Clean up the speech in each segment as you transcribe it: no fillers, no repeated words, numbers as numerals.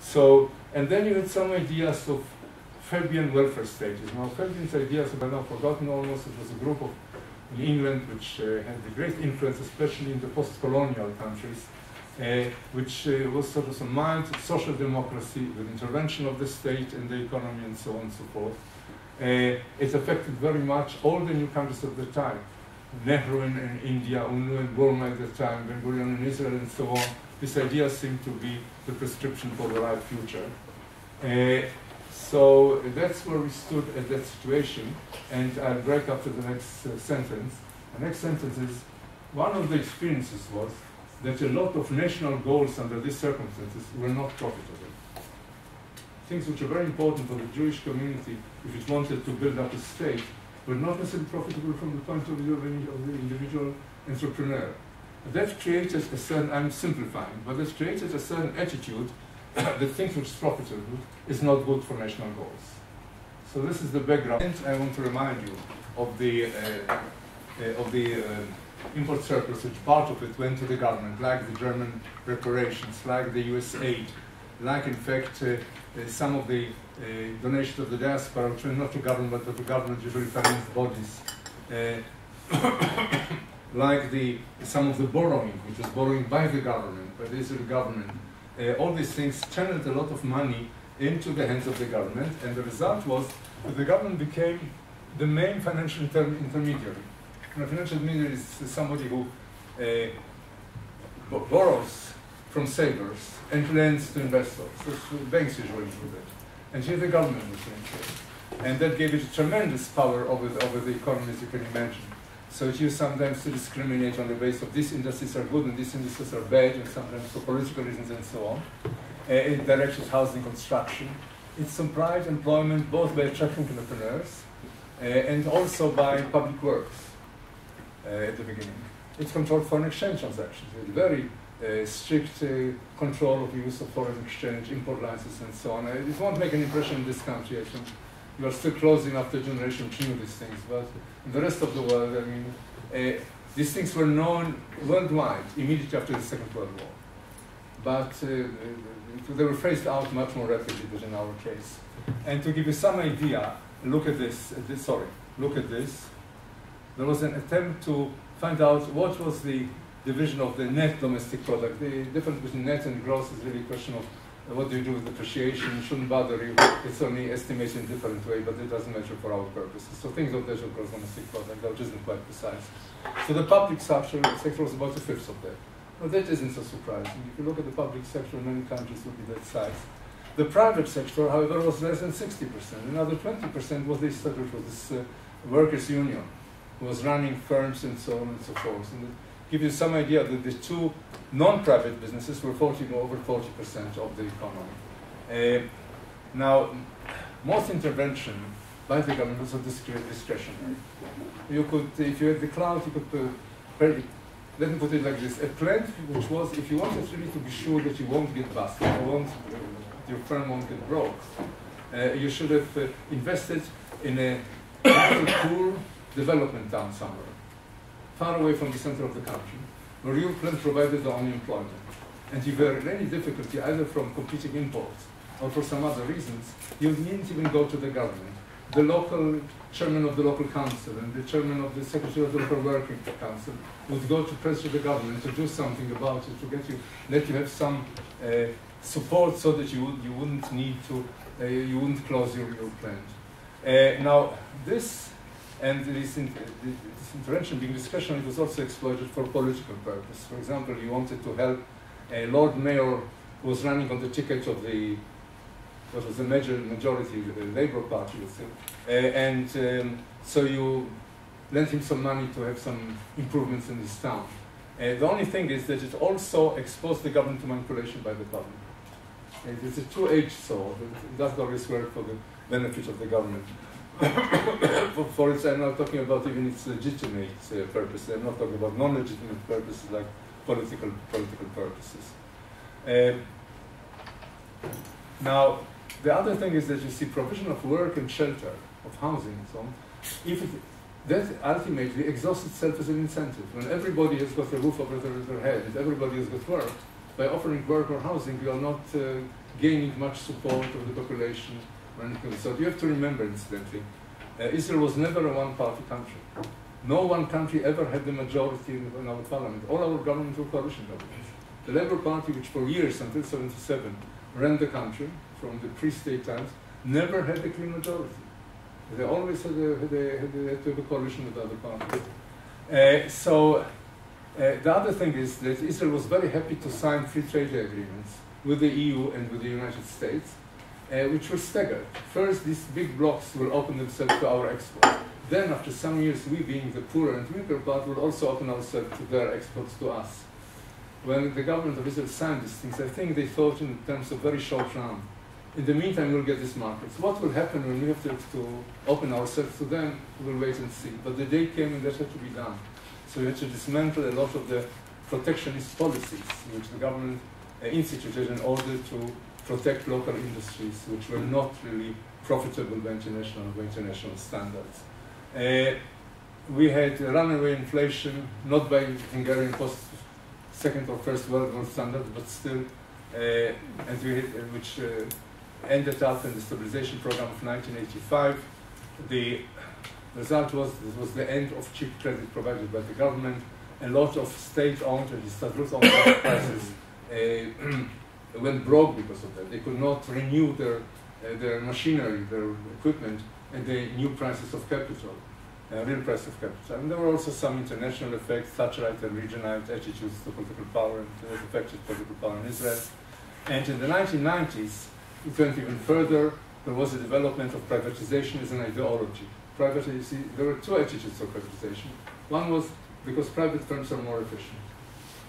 So, and then you had some ideas of Fabian welfare states. Now, Fabian's ideas are now forgotten almost. It was a group of, in England which had a great influence, especially in the post-colonial countries, which was sort of a mild social democracy with intervention of the state in the economy and so on and so forth. It affected very much all the new countries of the time. Nehru in India, UNO in Burma at the time, Ben Gurion in Israel and so on. This idea seemed to be the prescription for the right future. So that's where we stood at that situation, and I'll break up to the next sentence. The next sentence is, one of the experiences was that a lot of national goals under these circumstances were not profitable. Things which are very important for the Jewish community, if it wanted to build up a state, were not necessarily profitable from the point of view of the individual entrepreneur. That created a certain, I'm simplifying, but that created a certain attitude that things which is profitable is not good for national goals. So this is the background. And I want to remind you of the import surplus, which part of it went to the government, like the German reparations, like the US aid, like in fact some of the donations of the diaspora, which went not to government but to government usually financed bodies. Like some of the borrowing, which was borrowing by the government, by the Israeli government. All these things channeled a lot of money into the hands of the government, and the result was that the government became the main financial intermediary. And a financial intermediary is somebody who borrows from savers and lends to investors. So banks usually do that. And here the government was doing it. And that gave it a tremendous power over the economy, as you can imagine. So it used sometimes to discriminate on the basis of these industries are good and these industries are bad, and sometimes for political reasons and so on. It directed housing construction. It supplied employment both by attracting entrepreneurs and also by public works at the beginning. It controlled foreign exchange transactions with very strict control of the use of foreign exchange, import licenses and so on. It won't make an impression in this country, I think. You are still closing after a generation which knew these things, but in the rest of the world, I mean, these things were known worldwide immediately after the Second World War. But they were phased out much more rapidly than in our case. And to give you some idea, look at this. Look at this. There was an attempt to find out what was the division of the net domestic product. The difference between net and gross is really a question of what do you do with depreciation. It shouldn't bother you. It's only estimated in a different way, but it doesn't matter for our purposes. So things of measure gross domestic product, which isn't quite precise. So the public sector was about a fifth of that. Well, that isn't so surprising. If you look at the public sector, many countries would be that size. The private sector, however, was less than 60%. Another 20% was this workers' union, who was running firms and so on and so forth. And give you some idea that the two non-private businesses were over 40% of the economy. Now, most intervention by the government was discretionary. You could, if you had the cloud, you could, let me put it like this, a plan which was, if you wanted really to be sure that you won't get busted, your firm won't get broke, you should have invested in a poor development town somewhere, far away from the center of the country, where your plant provided the only employment. And if you were in any difficulty, either from competing imports or for some other reasons, you needn't even go to the government. The local chairman of the local council and the chairman of the secretary of the local working council would go to pressure the government to do something about it, to let you have some support so that you wouldn't need to, you wouldn't close your plant. Now, this intervention being discretionary was also exploited for political purpose. For example, you wanted to help a Lord Mayor who was running on the ticket of the, what was the majority, the Labour Party, so you lent him some money to have some improvements in his town. The only thing is that it also exposed the government to manipulation by the public. It's a two-edged sword. It doesn't always work for the benefit of the government. For its, I'm not talking about even its legitimate purpose. I'm not talking about non-legitimate purposes like political purposes. Now, the other thing is that you see provision of work and shelter, of housing and so on, that ultimately exhausts itself as an incentive. When everybody has got a roof over their head, and everybody has got work, by offering work or housing, you are not gaining much support of the population. So you have to remember, incidentally, Israel was never a one-party country. No one country ever had the majority in our parliament. All our governments were coalition governments. The Labour Party, which for years, until 1977, ran the country from the pre-state times, never had a clean majority. They always had to have a coalition with other parties. The other thing is that Israel was very happy to sign free trade agreements with the EU and with the United States, which were staggered. First, these big blocks will open themselves to our export. Then, after some years, we being the poorer and weaker part, will also open ourselves to their exports to us. When the government of Israel signed these things, I think they thought in terms of very short run. In the meantime, we'll get these markets. What will happen when we have to open ourselves to them, we'll wait and see. But the day came and that had to be done. So we had to dismantle a lot of the protectionist policies which the government instituted in order to protect local industries, which were not really profitable by international standards. We had runaway inflation, not by Hungarian Second or First World War standards, but still, and we had, which ended up in the stabilization program of 1985. The result was this was the end of cheap credit provided by the government. A lot of state-owned and state-owned enterprises went broke because of that. They could not renew their machinery, their equipment, and the new prices of capital, real price of capital. And there were also some international effects, Thatcherite and Reaganite attitudes to political power, and it affected political power in Israel. And in the 1990s, it went even further. There was a development of privatization as an ideology. There were two attitudes of privatization. One was because private firms are more efficient.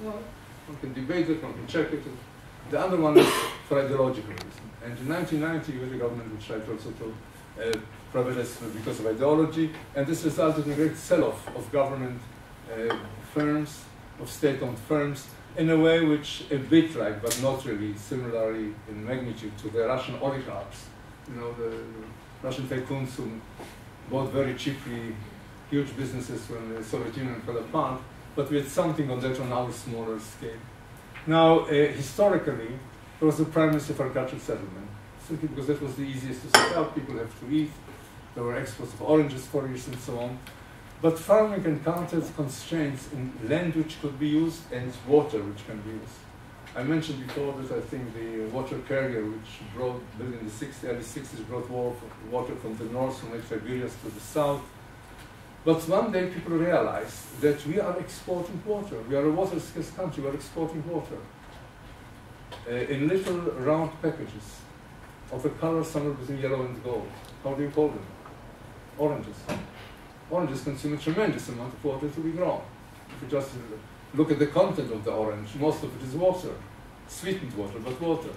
Well, one can debate it, one can check it. The other one is for ideological reason. And in 1990, the government which tried also to privatize because of ideology, and this resulted in a great sell-off of government firms, of state-owned firms, in a way which a bit like, but not really, similarly in magnitude to the Russian oligarchs. You know, the Russian tycoons who bought very cheaply huge businesses when the Soviet Union fell apart, but we had something on that on our smaller scale. Now, historically, there was a primacy for agricultural settlement, simply because that was the easiest to set up. People have to eat. There were exports of oranges for years and so on. But farming encountered constraints in land which could be used and water which can be used. I mentioned before that I think the water carrier which built in the early 60s, brought water from the north, from Lake Tiberias to the south. But one day people realized that we are exporting water. We are a water-scarce country. We are exporting water in little round packages of a color somewhere between yellow and gold. How do you call them? Oranges. Oranges consume a tremendous amount of water to be grown. If you just look at the content of the orange, most of it is water, sweetened water, but water.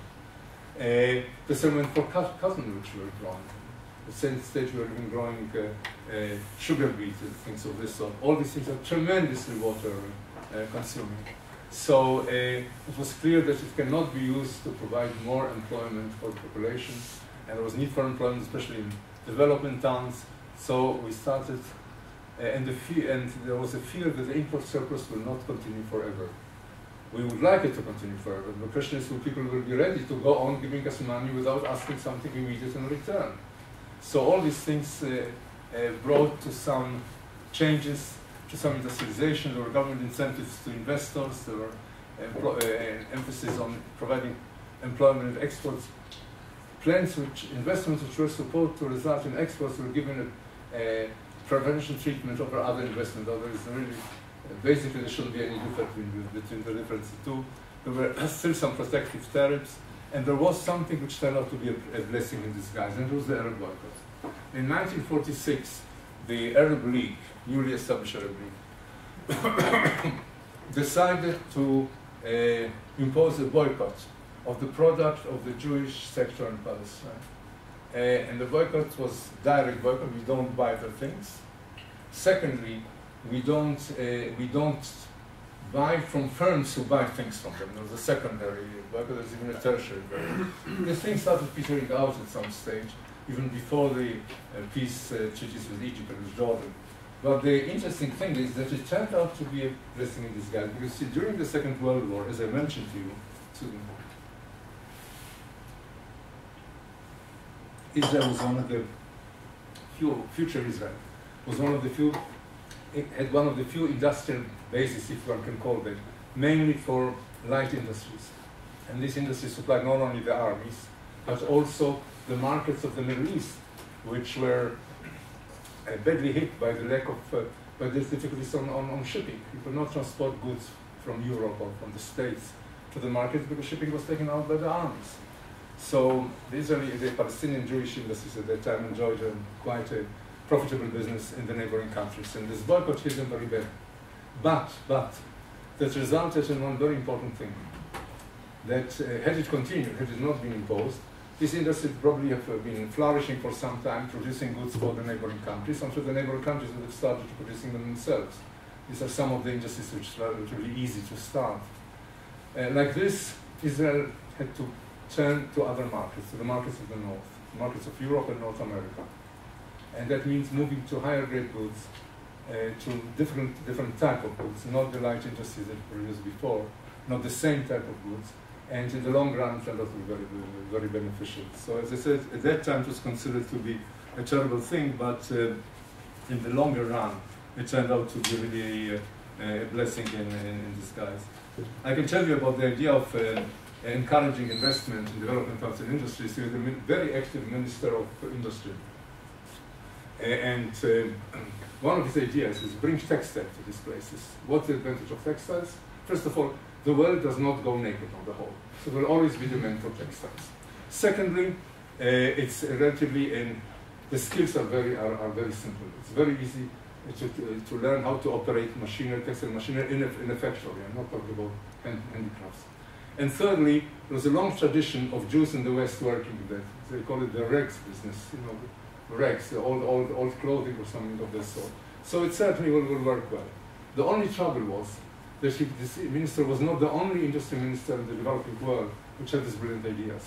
The same went for cotton, which we were growing. The same stage we were even growing sugar beet and things of this sort. All these things are tremendously water consuming. So it was clear that it cannot be used to provide more employment for the population, and there was need for employment, especially in development towns. So we started, and there was a fear that the import surplus will not continue forever. We would like it to continue forever. The question is, will people be ready to go on giving us money without asking something immediate in return? So all these things brought to some changes, to some industrialization. There were government incentives to investors. There were emphasis on providing employment and exports. Investments which were supposed to result in exports were given a preferential treatment over other investment. Basically, there shouldn't be any difference between the difference two. There were still some protective tariffs. And there was something which turned out to be a blessing in disguise, and it was the Arab boycott. In 1946, the Arab League, newly established Arab League, decided to impose a boycott of the product of the Jewish sector in Palestine. And the boycott was direct boycott. We don't buy their things. Secondly, we don't buy from firms who buy things from them. There was a secondary boycott, there's even a tertiary boycott. The thing started petering out at some stage, even before the peace treaties with Egypt and with Jordan. But the interesting thing is that it turned out to be a blessing in disguise, because see, during the Second World War, as I mentioned to you, Israel was one of the future Israel was one of the few, it had one of the few industrial bases, if one can call it, mainly for light industries. And these industries supplied not only the armies, but also the markets of the Middle East, which were badly hit by the lack of, by the difficulties on shipping. You could not transport goods from Europe or from the States to the markets because shipping was taken out by the armies. So the Palestinian Jewish industries at that time enjoyed quite a profitable business in the neighboring countries, and this boycott hit them very bad. But that resulted in one very important thing, that had it continued, had it not been imposed, this industry would probably have been flourishing for some time, producing goods for the neighboring countries, until the neighboring countries would have started producing them themselves. These are some of the industries which are relatively easy to start. Like this, Israel had to turn to other markets, to the markets of the north, markets of Europe and North America. And that means moving to higher grade goods, to different type of goods, not the light industries that produced before, not the same type of goods, and in the long run turned out to be very, very beneficial. So as I said, at that time it was considered to be a terrible thing, but in the longer run it turned out to be really a blessing in disguise. I can tell you about the idea of encouraging investment in development parts and industries. He was a very active Minister of Industry. And one of his ideas is bring textiles to these places. What's the advantage of textiles? First of all, the world does not go naked on the whole. So there will always be demand for textiles. Secondly, it's relatively, the skills are very simple. It's very easy to learn how to operate machinery, textile machinery in a factory. I'm not talking about handicrafts. And thirdly, there was a long tradition of Jews in the West working with that. They call it the rags business, you know, rags, old clothing or something of this sort. So it certainly will work well. The only trouble was that this minister was not the only industry minister in the developing world which had these brilliant ideas.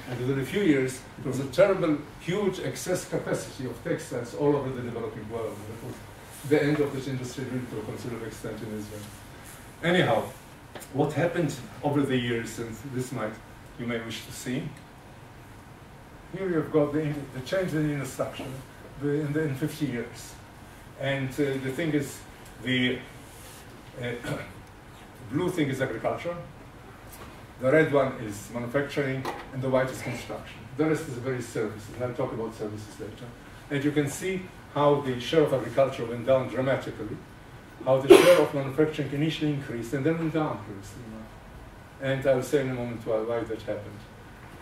And within a few years, there was a terrible, huge excess capacity of textiles all over the developing world. And that was the end of this industry really to a considerable extent in Israel. Anyhow, what happened over the years, and this you may wish to see. Here you've got the change in the infrastructure in 50 years. And the thing is, the blue thing is agriculture, the red one is manufacturing, and the white is construction. The rest is very services, and I'll talk about services later. And you can see how the share of agriculture went down dramatically, how the share of manufacturing initially increased and then went down previously. And I'll say in a moment why that happened.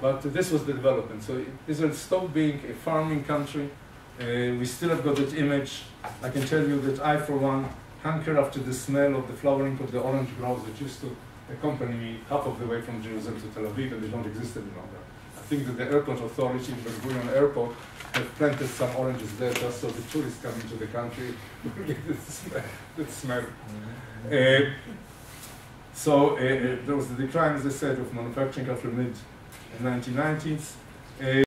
But this was the development. So Israel stopped being a farming country. We still have got that image. I can tell you that I, for one, hanker after the smell of the flowering of the orange groves that used to accompany me half of the way from Jerusalem to Tel Aviv, and they don't exist any longer. I think that the airport authority, the Ben Gurion Airport, have planted some oranges there just so the tourists coming to the country will get the smell. So there was the decline, as I said, of manufacturing after mid-1990s.